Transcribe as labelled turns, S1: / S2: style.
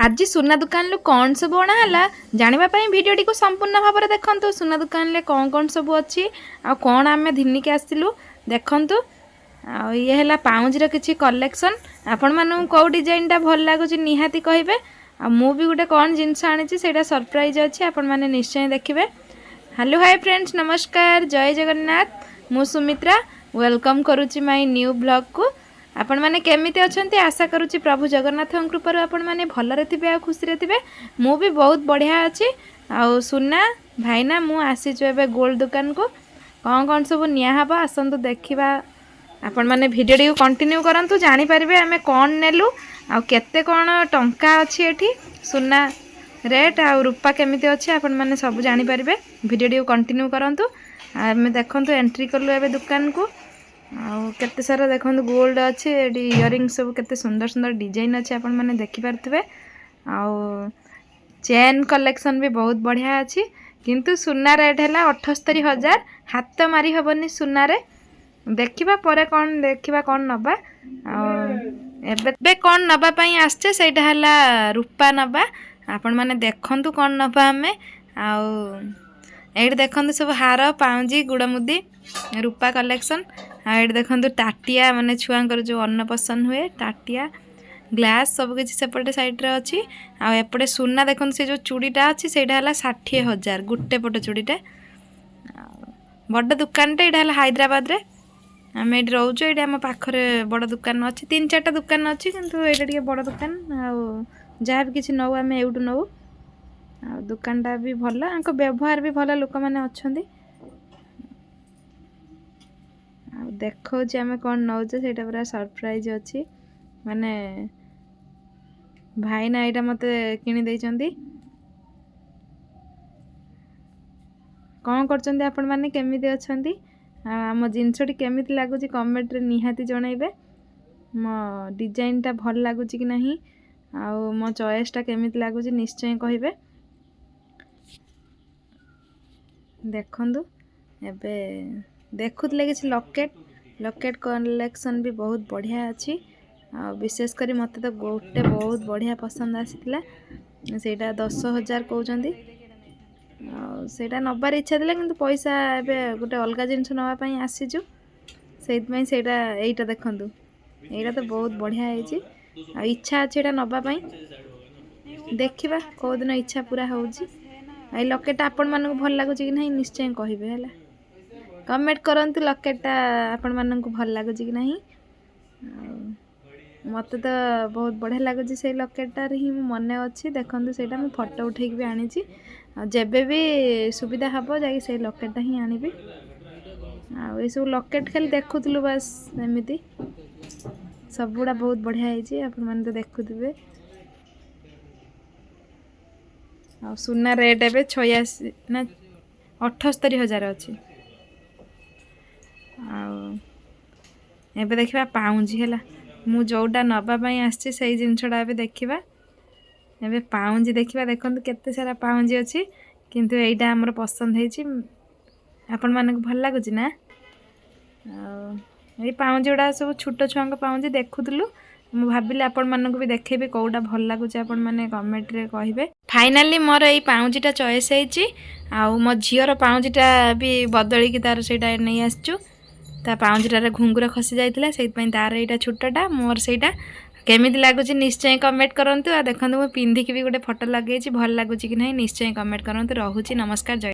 S1: आज सुना दुकान कौन सब अणाला जानापी भिडटी को संपूर्ण भाव में देखु सुना दुकान कौन कौन सब अच्छी आ कौन आम घिनिक आसलु देखु ये है पाउंजर किसी कलेक्शन आपण मानू कौ डिजाइन टा भल लगुच निहाती कहे मु भी गोटे कौन जिनस आनी से सरप्राइज अच्छी आपण मैंने निश्चय देखिए। हेलो हाय फ्रेंड्स नमस्कार जय जगन्नाथ मु सुमित्रा वेलकम करुच्ची माय न्यू ब्लॉग को आपण मैंने केमिति अछंती आशा करुच्ची प्रभु जगन्नाथ कृपा आपण मैंने भलरे थिबे आ खुशी थिबे मु भी बहुत बढ़िया अच्छी आ सुना भाईना मु आसीछु एबे गोल्ड दुकान को कौन सब निया हबा आसंतु देखिबा आपण मैंने भिडियो को कंटिन्यू करंतु जानि परिबे आमे कोन नेलु आ केते कोन टंका अछि एठी सुना रेट आ रूपा केमिति अछि आपण मैंने सब जानि परिबे भिडियो को कंटिन्यू करंतु आमे देखंतु एंट्री करलु एबे दुकान को केते सारा देखो गोल्ड अच्छे इयरिंग सब केते सुंदर सुंदर डिजाइन अच्छे आपण मैंने देखि पारथिबे आ चेन कलेक्शन भी बहुत बढ़िया अच्छी किंतु सुना रेट है 78,000 हाथ मारी हबनी सुना रे देखिबा परे कौन देखिबा कौन नबा एबे कौन नबा पई आछे सेटा हला रूपा नबा आपण माने देखंतु कौन नबा हमें एट देखते सब हार पाउंजी गुड़मुदी रूपा कलेक्शन आठ देखते टाटिया माने छुआंकर जो अन्न पसंद हुए टाटिया ग्लास सब किसी सेपटे साइड रे अच्छी आपटे सुना देखते से जो चूड़ीटा अच्छी से 60,000 गोटे पट चूड़ीटा बड़ दुकानटे यहाँ हैदराबाद रे आम ये रोचु ये आम पाखरे बड़ दुकान अच्छी 3-4टा दुकान अच्छी किंतु ये बड़ दुकान जहाँ भी किसी नौ आम एवटू नौ दुकानटा भी भल आंको व्यवहार भी भल लोक मैंने अच्छा देखो आम कौन नौचे से पूरा सरप्राइज अच्छी माने भाई ना यहाँ मत किणी देइचंदी कौन करचंदी आपण माने केमिति अछंती आम जिनसटी केमिति लागुची कमेंट रे निहाती जणाइबे मो डिजाइन टा भल लागुची कि नहीं आ मो चॉइस टा केमिति लागुची निश्चय कहिबे देखंदु एबे देखुतले किसी लकेट कलेक्शन भी बहुत बढ़िया अच्छी आ विशेष करी मते तो गोटे बहुत बढ़िया पसंद आसीथिला सेटा 10,000 कहउचंदी सेटा नबार इच्छा थिला किंतु पैसा एबे गोटे अलगा जिंस नवा पई आसीजु सेत पई सेटा एटा देखंदु एटा तो बहुत बढ़िया हेची आ इच्छा अछि एटा नबा पई देखिबा को दिन इच्छा पूरा होउची आई लकेट आपण मानक भल लागुची कि नहीं निश्चय कहिबे हला कमेंट करंतु लकेटा आपण मानक भल लागुची कि नहीं मत तो बहुत बढ़िया लगुच से लकेटार ही मन अच्छी देखते से फोटो उठेक भी आनी जेबे भी सुविधा हम जा से लकेटा ही आनी ये सब लकेट खाली देखुलु बस एमती सबुड़ा बहुत बढ़िया है आप तो देखुवे आ सुना रेट ए 86 ना 78,000 अच्छी एबे देखिबा पाउंजी है मु जोटा नवापाई आसी से जिनसटा ए देखा एबे पाउंजी देखा देखते केते सारा पाउंजी अच्छी किंतु एटा हमर पसंद है आपण मानक भल लगुच ना ये पाउंजी गुड़ा सब छोट छुआ पाउंजी देखुलु मु भाविली आपण मानक भी देखेबी कौटा भल लगुच आपण माने कमेंट रे कहिबे फाइनली मोर ये पाउंजीटा चॉइस है आ मो झीर पाउंजीटा भी बदली की तार सेटा नहीं आसचु ता पाउंजटार घुंगुर खसी जाइतिला सेइतपई तार एटा छोटाटा मोर सेटा केमिति लागुची निश्चय कमेंट करंतु आ देखंतु मु पिंधिकी भी गोटे फोटो लगेछि भल लागुची कि नहीं निश्चय कमेंट करंतु। रहुची नमस्कार जय।